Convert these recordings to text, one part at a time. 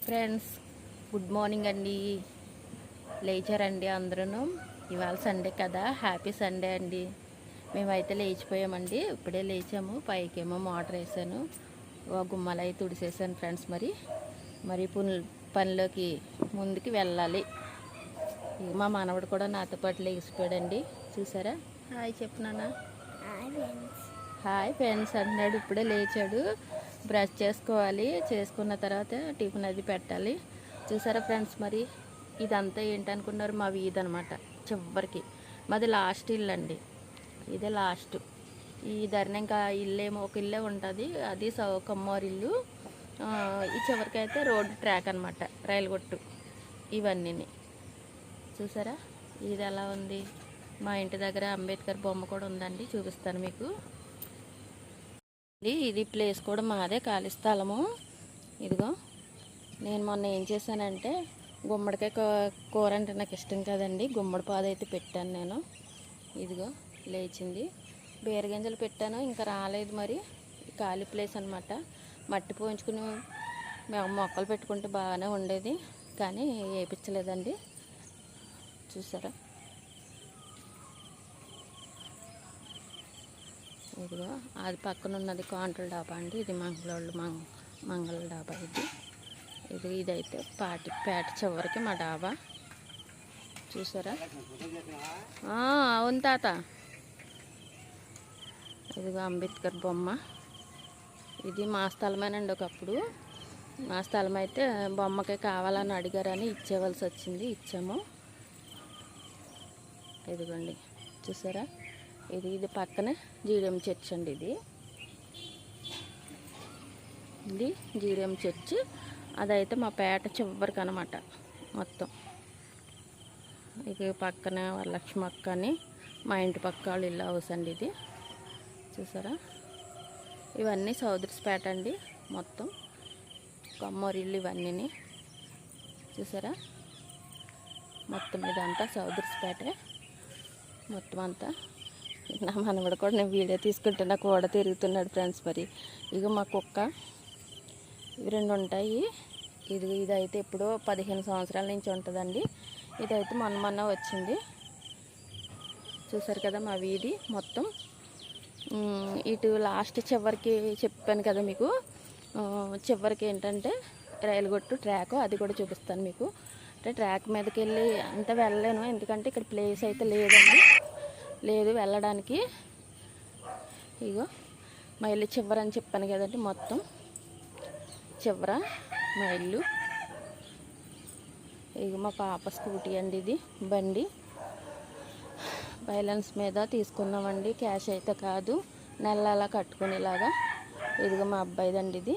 Friends, good morning అండి. లేచారండి అందరూ? ఇవాళ సండే కదా, హ్యాపీ సండే అండి. మేమైతే లేచిపోయామండి, ఇప్పుడే లేచాము. పైకేమో మోటార్ వేసాను, గుమ్మలు అయితే తుడిసేసాను ఫ్రెండ్స్. మరి పనిలోకి ముందుకి వెళ్ళాలి. మా మనవడు కూడా నాతో పాటు లేచిపోయాడండి. చూసారా? హాయ్ చెప్పునానా. హాయ్ ఫ్రెండ్స్ అన్నాడు. ఇప్పుడే లేచాడు. బ్రష్ చేసుకోవాలి, చేసుకున్న తర్వాత టిఫిన్ అది పెట్టాలి. చూసారా ఫ్రెండ్స్, మరి ఇదంతా ఏంటనుకున్నారు? మా వీధి అనమాట. చివరికి మాది లాస్ట్ ఇల్లు అండి. ఇదే లాస్ట్. ఈ ధరణ ఇంకా ఇల్లేమో ఒక ఇల్లే ఉంటుంది, అది కమ్మోరు ఇల్లు. ఈ చివరికి అయితే రోడ్డు ట్రాక్ అనమాట, రైలు గొట్టు. ఇవన్నీ చూసారా? ఇది ఎలా ఉంది? మా ఇంటి దగ్గర అంబేద్కర్ బొమ్మ కూడా ఉందండి, చూపిస్తాను మీకు. ఇది ప్లేస్ కూడా మాదే, ఖాళీ స్థలము. ఇదిగో నేను మొన్న ఏం చేశానంటే, గుమ్మడికాయ కూర అంటే నాకు ఇష్టం కదండి, గుమ్మడి పాదు అయితే పెట్టాను నేను. ఇదిగో లేచింది. బీరగింజలు పెట్టాను, ఇంకా రాలేదు. మరి ఖాళీ ప్లేస్ అనమాట. మట్టి పోయించుకుని మొక్కలు పెట్టుకుంటే బాగానే ఉండేది, కానీ వేయించలేదండి. చూసారా? ఇదిగో అది పక్కన ఉన్నది కాంట్రల్ డాబా అండి, ఇది మంగళ డాబా. ఇదైతే పేట చివరికి మా డాబా. చూసారా? అవును తాత. ఇదిగో అంబేద్కర్ బొమ్మ. ఇది మా స్థలమేనండి. ఒకప్పుడు మా స్థలం అయితే బొమ్మకే కావాలని అడిగారని ఇచ్చేవలసి వచ్చింది, ఇచ్చాము. ఇదిగోండి చూసారా? ఇది పక్కనే జీడియం చర్చ్ అండి. ఇది జీడియం చర్చ్. అదైతే మా పేట చివరికి అనమాట మొత్తం. ఇక పక్కన వరలక్ష్మి అక్క అని మా ఇంటి పక్క వాళ్ళు ఇల్లు హౌస్ అండి ఇది. చూసారా? ఇవన్నీ సౌదర్స్పేట అండి మొత్తం, కమ్మోరు ఇల్లు ఇవన్నీ. చూసారా? మొత్తం ఇదంతా సౌదర్స్పేటే మొత్తం అంతా. నా మనవడు కూడా నేను వీడియో తీసుకుంటే నాకు కూడా తిరుగుతున్నాడు ఫ్రెండ్స్. మరి ఇక మా కుక్క ఇవి 2 ఉంటాయి. ఇదైతే ఎప్పుడో 15 సంవత్సరాల నుంచి ఉంటుందండి. ఇదైతే మొన్న వచ్చింది. చూసారు కదా మా వీధి మొత్తం. ఇటు లాస్ట్ చివరికి చెప్పాను కదా మీకు, చివరికి ఏంటంటే రైలు గొట్టు ట్రాక్, అది కూడా చూపిస్తాను మీకు. అంటే ట్రాక్ మీదకి వెళ్ళి అంత వెళ్ళలేను, ఎందుకంటే ఇక్కడ ప్లేస్ అయితే లేదు వెళ్ళడానికి. ఇగో మా ఇల్లు చివరని చెప్పాను కదండి, మొత్తం చివర మా ఇల్లు. ఇక మా పాప స్కూటీ అండి, ఇది బండి బైలెన్స్ మీద తీసుకున్నామండి, క్యాష్ అయితే కాదు, నెలలా కట్టుకునేలాగా. ఇదిగో మా అబ్బాయిదండి ఇది.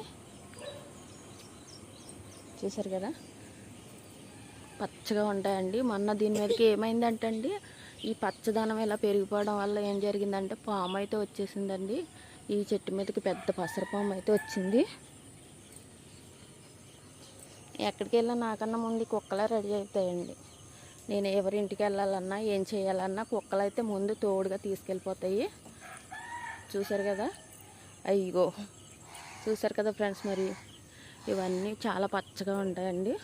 చూసారు కదా? పచ్చగా ఉంటాయండి. మొన్న దీని మీదకి ఏమైందంటే అండి, ఈ పచ్చదనం ఇలా పెరిగిపోవడం వల్ల ఏం జరిగిందంటే పాము అయితే వచ్చేసిందండి. ఈ చెట్టు మీదకి పెద్ద పసరపాము అయితే వచ్చింది. ఎక్కడికి వెళ్ళినా నాకన్నా ముందు కుక్కలే రెడీ అవుతాయండి. నేను ఎవరింటికి వెళ్ళాలన్నా ఏం చేయాలన్నా కుక్కలు అయితే ముందు తోడుగా తీసుకెళ్ళిపోతాయి. చూసారు కదా? అయ్యో చూసారు కదా ఫ్రెండ్స్, మరి ఇవన్నీ చాలా పచ్చగా ఉంటాయండి.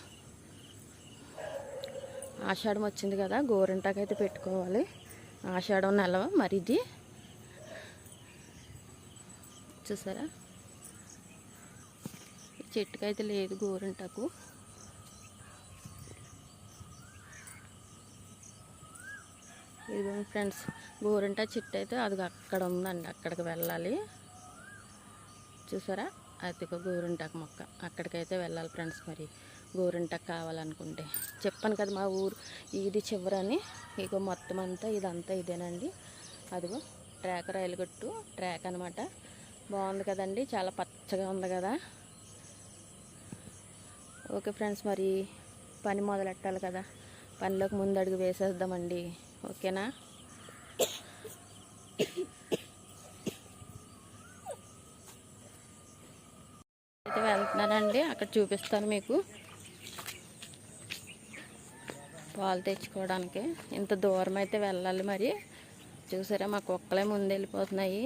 ఆషాఢం వచ్చింది కదా, గోరింటాకైతే పెట్టుకోవాలి. ఆషాఢం నెల మరి ఇది. చూసారా? చెట్టుకైతే లేదు గోరింటాకు. ఇదిగో ఫ్రెండ్స్, గోరింటా చెట్టు అయితే అది అక్కడ ఉందండి, అక్కడికి వెళ్ళాలి. చూసారా? అదిగో గోరింటాకు మొక్క, అక్కడికైతే వెళ్ళాలి ఫ్రెండ్స్. మరి గోరింటాకు కావాలనుకుంటే చెప్పాను కదా మా ఊరు ఇది చివరని. ఇక మొత్తం అంతా ఇదంతా ఇదేనండి. అదిగో ట్రాక్, రైలు గట్టు ట్రాక్ అనమాట. బాగుంది కదండి, చాలా పచ్చగా ఉంది కదా. ఓకే ఫ్రెండ్స్, మరి పని మొదలెట్టాలి కదా, పనిలోకి ముందు అడుగు వేసేద్దామండి. ఓకేనా? అయితే వెళ్తున్నానండి, అక్కడ చూపిస్తాను మీకు. పాలు తెచ్చుకోవడానికి ఇంత దూరం అయితే వెళ్ళాలి. మరి చూసారా? మా కుక్కలే ముందు వెళ్ళిపోతున్నాయి.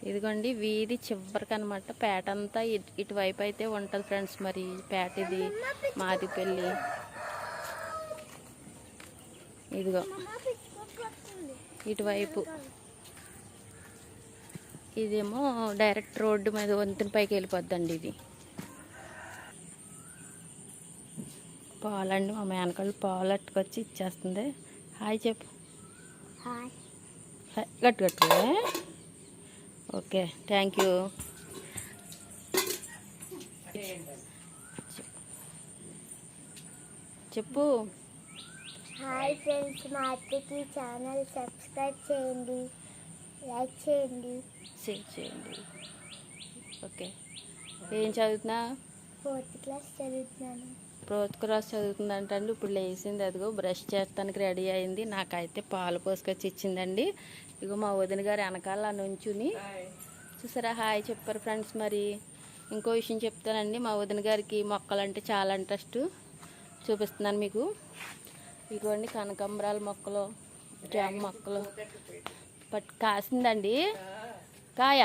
ఇదిగోండి వీధి చివరికి అనమాట. పేట అంతా ఇటువైపు అయితే ఉంటుంది ఫ్రెండ్స్. మరి పేట ఇది మాదిపల్లి. ఇదిగో ఇటువైపు ఇదేమో డైరెక్ట్ రోడ్డు మీద వంతెన పైకి వెళ్ళిపోద్దండి. ఇది పాలండి. మా మేనకాళ్ళు పాలు అట్టుకొచ్చి ఇచ్చేస్తుంది. హాయ్ చెప్పు. గట్టు గట్టు. Okay, thank you. చెప్పు. హాయ్ ఫ్రెండ్స్, మా అత్తకి ఛానల్ సబ్స్క్రైబ్ చేయండి, లైక్ చేయండి, షేర్ చేయండి. ఓకే, ఏం చదువుతున్నా? 4th క్లాస్ చదువుతున్నాను. 4th class చదువుతుందంటండి. ఇప్పుడు లేచింది. అదిగో బ్రష్ చేస్తానికి రెడీ అయింది. నాకైతే పాలు పోసుకొచ్చి ఇచ్చిందండి. ఇగో మా వదిన గారు వెనకాల నుంచుని చూసారా హాయ్ చెప్పారు ఫ్రెండ్స్. మరి ఇంకో విషయం చెప్తానండి. మా వదిన గారికి మొక్కలంటే చాలా ఇంట్రెస్ట్. చూపిస్తున్నాను మీకు. ఇదిగోండి కనకాంబరాల మొక్కలు, జామ మొక్కలు కాసిందండి. కాయ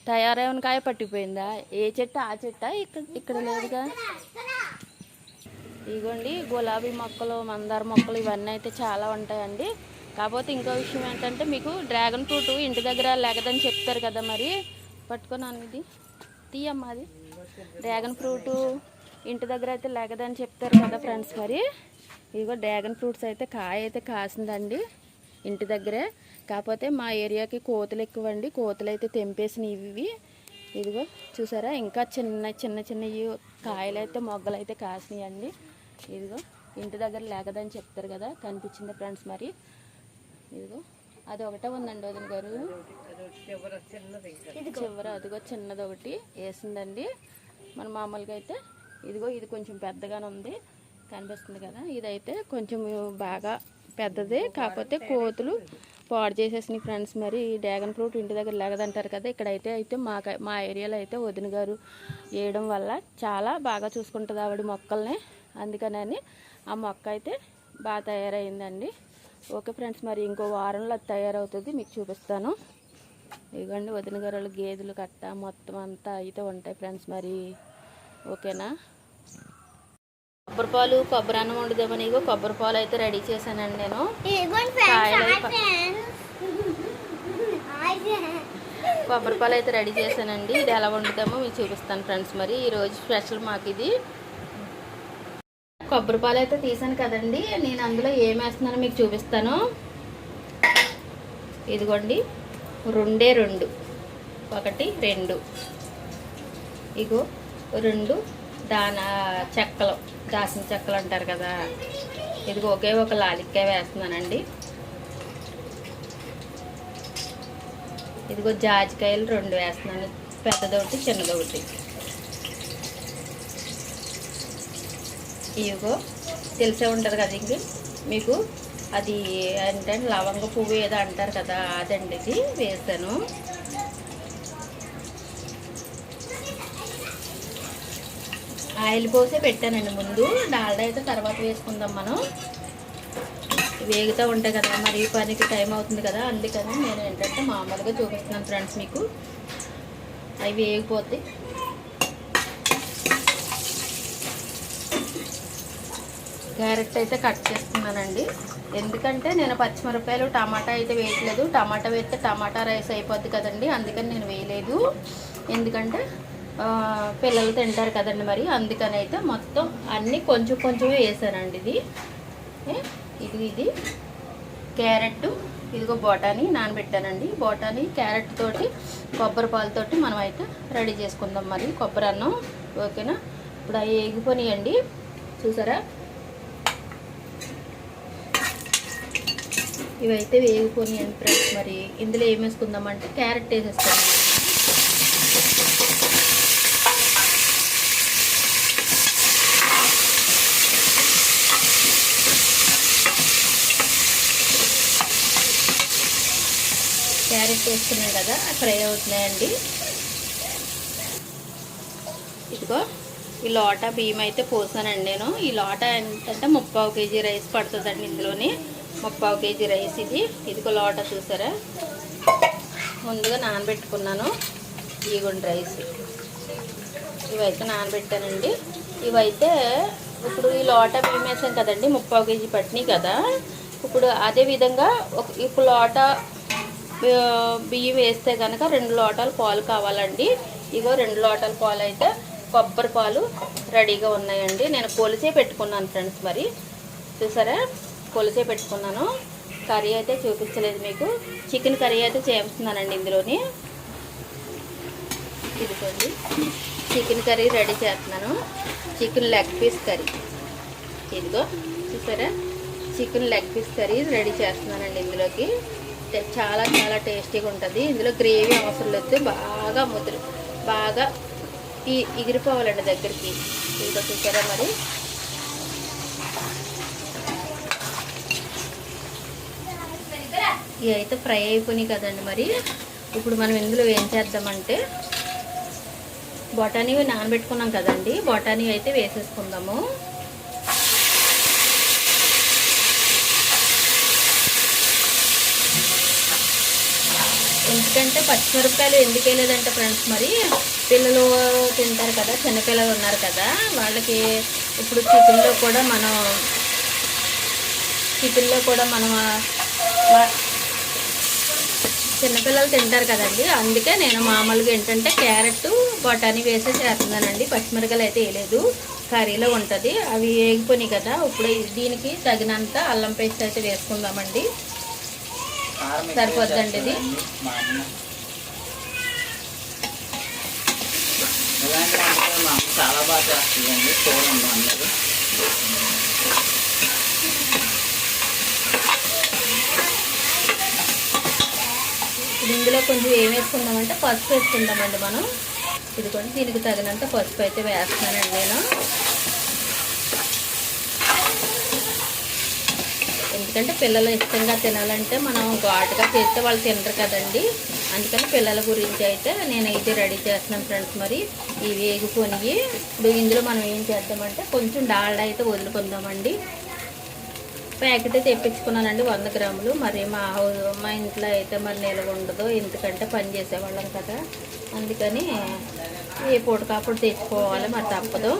తయారైన కాయ పట్టిపోయిందా? ఏ చెట్టు ఆ చెట్ట? ఇక్కడ లేదుగా. ఇదిగోండి గులాబీ మొక్కలు, మందార మొక్కలు ఇవన్నీ అయితే చాలా ఉంటాయండి. కాకపోతే ఇంకో విషయం ఏంటంటే మీకు డ్రాగన్ ఫ్రూట్ ఇంటి దగ్గర లేగదని చెప్తారు కదా. మరి పట్టుకున్నాను. ఇది తీయమ్మా. అది డ్రాగన్ ఫ్రూట్ ఇంటి దగ్గర అయితే లేగదని చెప్తారు కదా ఫ్రెండ్స్. మరి ఇదిగో డ్రాగన్ ఫ్రూట్స్ అయితే కాయ అయితే కాసిందండి ఇంటి దగ్గరే. కాకపోతే మా ఏరియాకి కోతులు ఎక్కువండి. కోతులు అయితే తెంపేసినవి ఇవి. ఇదిగో చూసారా ఇంకా చిన్న చిన్న చిన్నవి కాయలు అయితే మొగ్గలు అయితే కాసినాయండి. ఇదిగో ఇంటి దగ్గర లేకదని చెప్తారు కదా. కనిపించింది ఫ్రెండ్స్. మరి ఇదిగో అది ఒకటే ఉందండి వదిన గారు. చివర అదిగో చిన్నది ఒకటి వేసిందండి. మన మామూలుగా అయితే ఇదిగో ఇది కొంచెం పెద్దగానే ఉంది, కనిపిస్తుంది కదా. ఇదైతే కొంచెం బాగా పెద్దదే. కాకపోతే కోతులు పాడు చేసేసినాయి ఫ్రెండ్స్. మరి డ్రాగన్ ఫ్రూట్ ఇంటి దగ్గర లేగదంటారు కదా. ఇక్కడైతే మా ఏరియాలో అయితే వదిన గారు వేయడం వల్ల చాలా బాగా చూసుకుంటుంది ఆవిడ మొక్కల్ని. అందుకని ఆ మొక్క అయితే బాగా తయారైందండి. ఓకే ఫ్రెండ్స్, మరి ఇంకో వారంలో అది తయారవుతుంది, మీకు చూపిస్తాను. ఇదిగోండి వదిన గారు గేదెలు కట్ట మొత్తం అంతా అయితే ఉంటాయి ఫ్రెండ్స్. మరి ఓకేనా. కొబ్బరి పాలు కొబ్బరి అన్నం వండుదామని ఇగో కొబ్బరి పాలు అయితే రెడీ చేశానండి నేను. కొబ్బరి పాలు అయితే రెడీ చేశానండి. ఇది ఎలా వండుతామో మీకు చూపిస్తాను ఫ్రెండ్స్. మరి ఈరోజు స్పెషల్ మాకు ఇది. కొబ్బరి పాలు అయితే తీసాను కదండి. నేను అందులో ఏం వేస్తున్నానో మీకు చూపిస్తాను. ఇదిగోండి 2 1 2 ఇగో 2 చెక్కలు, దాసిన చెక్కలు అంటారు కదా. ఇదిగో ఒకే ఒక లాలిక్కాయ వేస్తున్నానండి. ఇదిగో జాజికాయలు 2 వేస్తున్నాను, పెద్దదొకటి చిన్నదొకటి. ఇదిగో తెలిసే ఉంటుంది కదా ఇంక మీకు, అది అంటే లవంగ పువ్వు ఏదో అంటారు కదా, అదండి ఇది వేసాను. ఆయిల్ పోసే పెట్టానండి ముందు. డాల్డా అయితే తర్వాత వేసుకుందాం మనం. వేగుతూ ఉంటాయి కదా, మరి ఈ పనికి టైం అవుతుంది కదా. అందుకని నేను ఏంటంటే మామూలుగా చూపిస్తున్నాను ఫ్రెండ్స్ మీకు. అవి వేగిపోతాయి. క్యారెట్ అయితే కట్ చేస్తున్నానండి. ఎందుకంటే నేను పచ్చిమిరపకాయలు టమాటా అయితే వేయట్లేదు. టమాటా వేస్తే టమాటా రైస్ అయిపోద్ది కదండి. అందుకని నేను వేయలేదు. ఎందుకంటే పిల్లలు తింటారు కదండి. మరి అందుకని అయితే మొత్తం అన్నీ కొంచెం కొంచెమే వేసానండి. ఇది క్యారెట్, ఇదిగో బొటానీ నానబెట్టానండి. బొటానీ క్యారెట్ తోటి కొబ్బరి పాలతోటి మనం అయితే రెడీ చేసుకుందాం మరి కొబ్బరి అన్నం. ఓకేనా. ఇప్పుడు అవి వేగిపోనియండి. చూసారా ఇవైతే వేగిపోనియండి ఫ్రెండ్స్. మరి ఇందులో ఏం వేసుకుందామంటే క్యారెట్ వేసేస్తాను. క్యారెట్ వేసుకున్నాం కదా, ఫ్రై అవుతున్నాయండి. ఇదిగో ఈ లోటా బియ్యం అయితే పోసానండి నేను. ఈ లోటా ఏంటంటే 3/4 kg రైస్ పడుతుందండి. ఇందులోని 3/4 kg రైస్ ఇది. ఇదిగో లోటా చూసారా. ముందుగా నానబెట్టుకున్నాను ఇగోండి రైస్. ఇవైతే నానబెట్టానండి. ఇవైతే ఇప్పుడు ఈ లోటా బియ్యం వేసాం కదండి, 3/4 కేజీ పట్టినాయి కదా. ఇప్పుడు అదే విధంగా ఇప్పుడు లోటా బియ్యం వేస్తే కనుక 2 లోటాలు పాలు కావాలండి. ఇగో 2 లోటాల పాలు అయితే కొబ్బరి పాలు రెడీగా ఉన్నాయండి. నేను కొలిసే పెట్టుకున్నాను ఫ్రెండ్స్. మరి చూసారా, కొలిసే పెట్టుకున్నాను. కర్రీ అయితే చూపించలేదు మీకు. చికెన్ కర్రీ అయితే చేస్తున్నానండి ఇందులోని. ఇదిగోండి చికెన్ కర్రీ రెడీ చేస్తున్నాను. Chicken leg piece curry. ఇదిగో చూసారా, chicken leg piece curry ready చేస్తున్నానండి. ఇందులోకి చాలా చాలా టేస్టీగా ఉంటుంది. ఇందులో గ్రేవీ అవసరం లేదు, బాగా ఎగిరిపోవాలండి దగ్గరికి. ఇదిగో చూసారా, మరి ఇవి అయితే ఫ్రై అయిపోయినాయి కదండి. మరి ఇప్పుడు మనం ఇందులో ఏం చేద్దామంటే బఠానీ నానబెట్టుకున్నాం కదండి, బఠానీ అయితే వేసేసుకుందాము. ఎందుకంటే పచ్చిమిరపకాయలు ఎందుకు వేయలేదంటే ఫ్రెండ్స్, మరి పిల్లలు తింటారు కదా, చిన్నపిల్లలు ఉన్నారు కదా, వాళ్ళకి ఇప్పుడు చికెన్లో కూడా మనం చిన్నపిల్లలు తింటారు కదండి. అందుకే నేను మామూలుగా ఏంటంటే క్యారెట్ బఠానీ వేసే చేస్తున్నానండి. పచ్చిమిరపకాయలు అయితే వేయలేదు, కర్రీలో ఉంటుంది. అవి వేగిపోయినాయి కదా. ఇప్పుడు దీనికి తగినంత అల్లం పేస్ట్ అయితే వేసుకుందామండి. సరిపోద్దండి ఇది. చాలా బాగా చేస్తుందండి, చూడండి అందరూ. ఇందులో కొంచెం ఏం వేసుకుందామంటే పసుపు వేసుకుందామండి మనం. ఇదిగోండి దీనికి తగినంత పసుపు అయితే వేస్తున్నానండి నేను. ఎందుకంటే పిల్లలు ఇష్టంగా తినాలంటే మనం ఘాటుగా చేస్తే వాళ్ళు తినరు కదండి. అందుకని పిల్లల గురించి అయితే నేను ఇది రెడీ చేస్తున్నాను ఫ్రెండ్స్. మరి ఇవి వేగుకొని ఇప్పుడు ఇందులో మనం ఏం చేద్దామంటే కొంచెం డాల్డా అయితే వదులుకుందామండి. ప్యాకెట్ తెప్పించుకున్నానండి 100 గ్రాములు. మరి మా ఇంట్లో అయితే మరి నిల్వ ఉండదు, ఎందుకంటే పని చేసేవాళ్ళం కదా. అందుకని ఏ పూటకాపుడు తెచ్చుకోవాలి, మరి తప్పదు.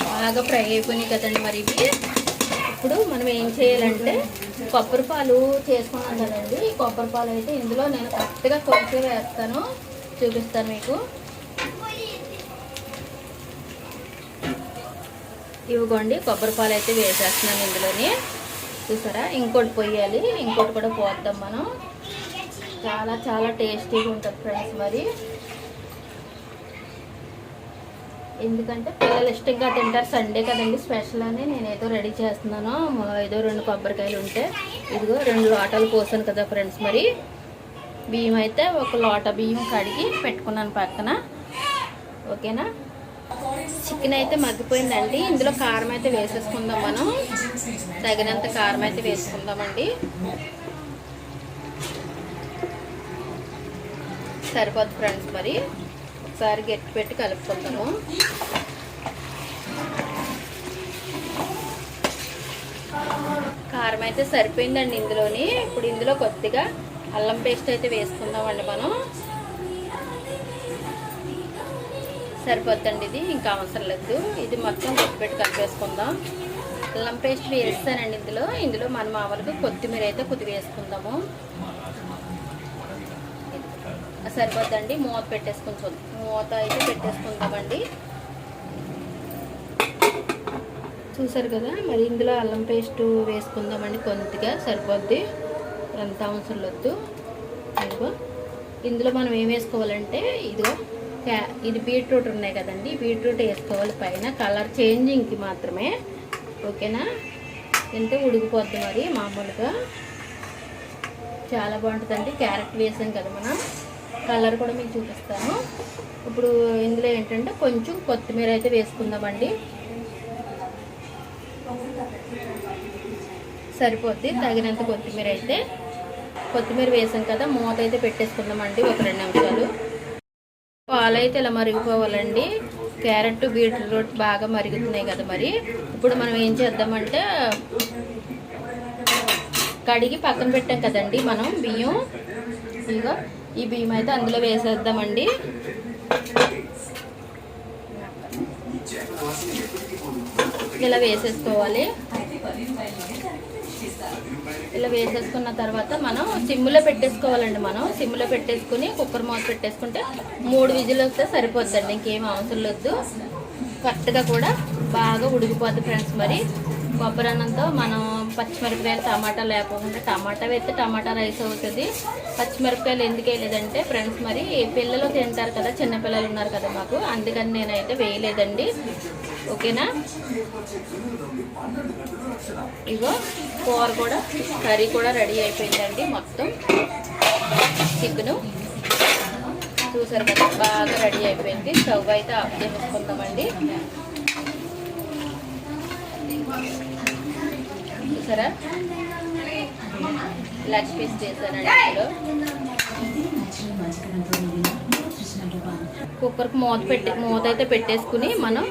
బాగా ఫ్రై అయిపోయినాయి కదండి. మరి ఇవి ఇప్పుడు మనం ఏం చేయాలంటే కొబ్బరి పాలు చేసుకున్నాం కదండి. ఈ కొబ్బరి పాలు అయితే ఇందులో నేను కరెక్ట్గా కొంచెం వేస్తాను, చూపిస్తాను మీకు. ఇవ్వండి కొబ్బరి పాలు అయితే వేసేస్తున్నాను ఇందులోని. చూసారా, ఇంకోటి పోయాలి, ఇంకోటి కూడా పోద్దాం మనం. చాలా చాలా టేస్టీగా ఉంటుంది ఫ్రెండ్స్. మరి ఎందుకంటే పిల్లలు ఇష్టంగా తింటారు, సండే కదండి స్పెషల్ అని నేను ఏదో రెడీ చేస్తున్నాను. ఏదో 2 కొబ్బరికాయలు ఉంటే ఇదిగో 2 లోటాలు పోసాను కదా ఫ్రెండ్స్. మరి బియ్యం అయితే 1 లోటా బియ్యం కడిగి పెట్టుకున్నాను పక్కన. ఓకేనా, చికెన్ అయితే మగ్గిపోయిందండి. ఇందులో కారం అయితే వేసేసుకుందాం మనం. తగినంత కారం అయితే వేసుకుందామండి. సరిపోద్ది ఫ్రెండ్స్. మరి ఒకసారి గట్టి పెట్టి కలుపుకుందాము. కారం అయితే సరిపోయిందండి ఇందులోని. ఇప్పుడు ఇందులో కొద్దిగా అల్లం పేస్ట్ అయితే వేసుకుందామండి మనం. సరిపోద్దండి ఇది, ఇంకా అవసరం లేదు. ఇది మొత్తం గట్టి పెట్టి కలిపేసుకుందాం. అల్లం పేస్ట్ వేస్తానండి ఇందులో మనం మామూలుగా కొత్తిమీర అయితే కొద్దిగా వేసుకుందాము. సరిపోద్దండి. మూత పెట్టేసుకొని మూత అయితే పెట్టేసుకుందామండి. చూసారు కదా, మరి ఇందులో అల్లం పేస్ట్ వేసుకుందామండి. కొద్దిగా సరిపోద్ది, ఎంత అవసరం లేదు. ఇదిగో ఇందులో మనం ఏం వేసుకోవాలంటే ఇది బీట్రూట్ ఉన్నాయి కదండి, బీట్రూట్ వేసుకోవాలి పైన, కలర్ చేంజింగ్కి మాత్రమే. ఓకేనా, ఎంత ఉడికిపోద్ది మరి మామూలుగా చాలా బాగుంటుందండి. క్యారెట్ వేసాం కదా మనం, కలర్ కూడా మీకు చూపిస్తాను. ఇప్పుడు ఇందులో ఏంటంటే కొంచెం కొత్తిమీర అయితే వేసుకుందామండి. సరిపోద్ది, తగినంత కొత్తిమీర అయితే కొత్తిమీర వేసాం కదా, మూత అయితే పెట్టేసుకుందామండి ఒక 2 నిమిషాలు. పాలు అయితే ఇలా మరిగిపోవాలండి. క్యారెట్ బీట్రూట్ బాగా మరుగుతున్నాయి కదా. మరి ఇప్పుడు మనం ఏం చేద్దామంటే, కడిగి పక్కన పెట్టాం కదండి మనం బియ్యం, ఇదిగో ఈ బియ్యం అయితే అందులో వేసేద్దామండి. ఇలా వేసేసుకోవాలి. ఇలా వేసేసుకున్న తర్వాత మనం సిమ్లో పెట్టేసుకోవాలండి. మనం సిమ్లో పెట్టేసుకుని కుక్కర్ మూత పెట్టేసుకుంటే 3 విజిల్ వస్తే సరిపోద్దండి, ఇంకేం అవసరం లేదు. కరెక్ట్గా కూడా బాగా ఉడికిపోద్ది ఫ్రెండ్స్. మరి కొబ్బరి అన్నంతో మనం పచ్చిమిరపకాయలు టమాటా లేకుండా, టమాటా వేస్తే టమాటా రైస్ అవుతుంది. పచ్చిమిరపకాయలు ఎందుకు వేయలేదంటే ఫ్రెండ్స్, మరి పిల్లలు తింటారు కదా, చిన్నపిల్లలు ఉన్నారు కదా మాకు, అందుకని నేనైతే వేయలేదండి. ఓకేనా. ఇగో కూర కూడా, కర్రీ కూడా రెడీ అయిపోయిందండి. మొత్తం చికెను చూసారు కదా, బాగా రెడీ అయిపోయింది. స్టవ్ అయితే ఆఫ్ చేసుకుందామండి. చూసారా, లెగ్ పీస్ చేశానండి. ఇందులో కుక్కర్కి మూత అయితే పెట్టేసుకుని మనం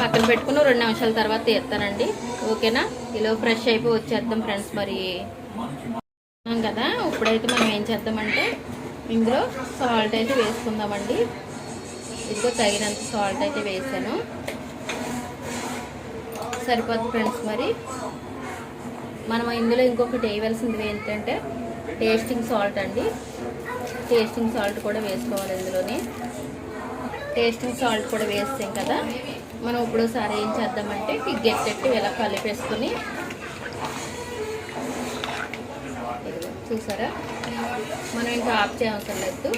పక్కన పెట్టుకుని 2 నిమిషాల తర్వాత తీస్తానండి. ఓకేనా. ఇలా ఫ్రెష్ అయిపోయి వచ్చేద్దాం ఫ్రెండ్స్. మరి కదా, ఇప్పుడైతే మనం ఏం చేద్దామంటే ఇందులో సాల్ట్ అయితే వేసుకుందామండి. ఇదిగో తగినంత సాల్ట్ అయితే వేసాను, సరిపోతుంది ఫ్రెండ్స్. మరి మనం ఇందులో ఇంకొకటి వేయవలసింది ఏంటంటే టేస్టింగ్ సాల్ట్ అండి. టేస్టింగ్ సాల్ట్ కూడా వేసుకోవాలి ఇందులోని. టేస్టింగ్ సాల్ట్ కూడా వేస్తాం కదా మనం. ఇప్పుడు ఒకసారి ఏం చేద్దామంటే గెట్టెట్టు ఇలా కలిపేసుకుని, చూసారా, మనం ఇంకా ఆఫ్ చేయవసరం లేదు.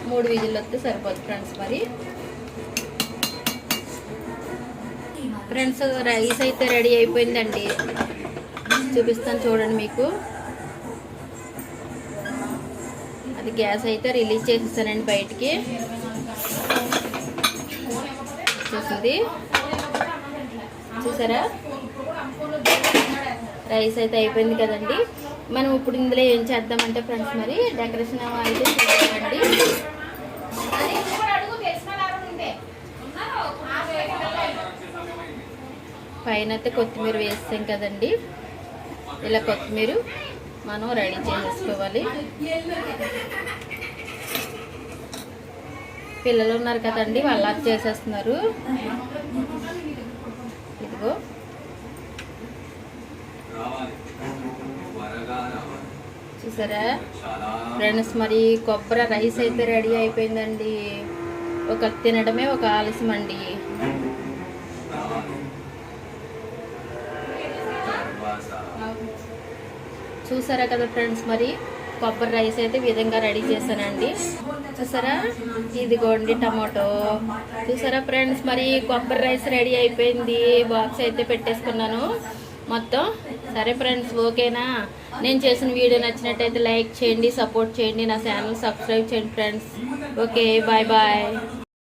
3 విజిల్ వస్తే సరిపోతుంది ఫ్రెండ్స్. మరి ఫ్రెండ్స్, రైస్ అయితే రెడీ అయిపోయిందండి. చూపిస్తాను చూడండి మీకు. అది గ్యాస్ అయితే రిలీజ్ చేసేసానండి బయటికి. చూసింది చూసారా, రైస్ అయితే అయిపోయింది కదండి. మనం ఇప్పుడు ఇందులో ఏం చేద్దామంటే ఫ్రెండ్స్, మరి డెకరేషన్ అయితే చేద్దామండి. పైన అయితే కొత్తిమీర వేస్తాం కదండి. ఇలా కొత్తిమీర మనం రెడీ చేసేసుకోవాలి. పిల్లలు ఉన్నారు కదండి, వాళ్ళు అది చేసేస్తున్నారు. ఇదిగో చూసారా ఫ్రెండ్స్, మరి కొబ్బరి రైస్ అయితే రెడీ అయిపోయిందండి. ఒక తినడమే ఒక ఆలస్యం అండి. చూసారా కదా ఫ్రెండ్స్, మరి కొబ్బరి రైస్ అయితే ఈ విధంగా రెడీ చేశానండి. చూసారా, ఇదిగోండి టమాటో. చూసారా ఫ్రెండ్స్, మరి కొబ్బరి రైస్ రెడీ అయిపోయింది. బాక్స్ అయితే పెట్టేసుకున్నాను మొత్తం. సరే ఫ్రెండ్స్, ఓకేనా. నేను చేసిన వీడియో నచ్చినట్టయితే లైక్ చేయండి, సపోర్ట్ చేయండి, నా ఛానల్ సబ్స్క్రైబ్ చేయండి ఫ్రెండ్స్. Okay, bye bye.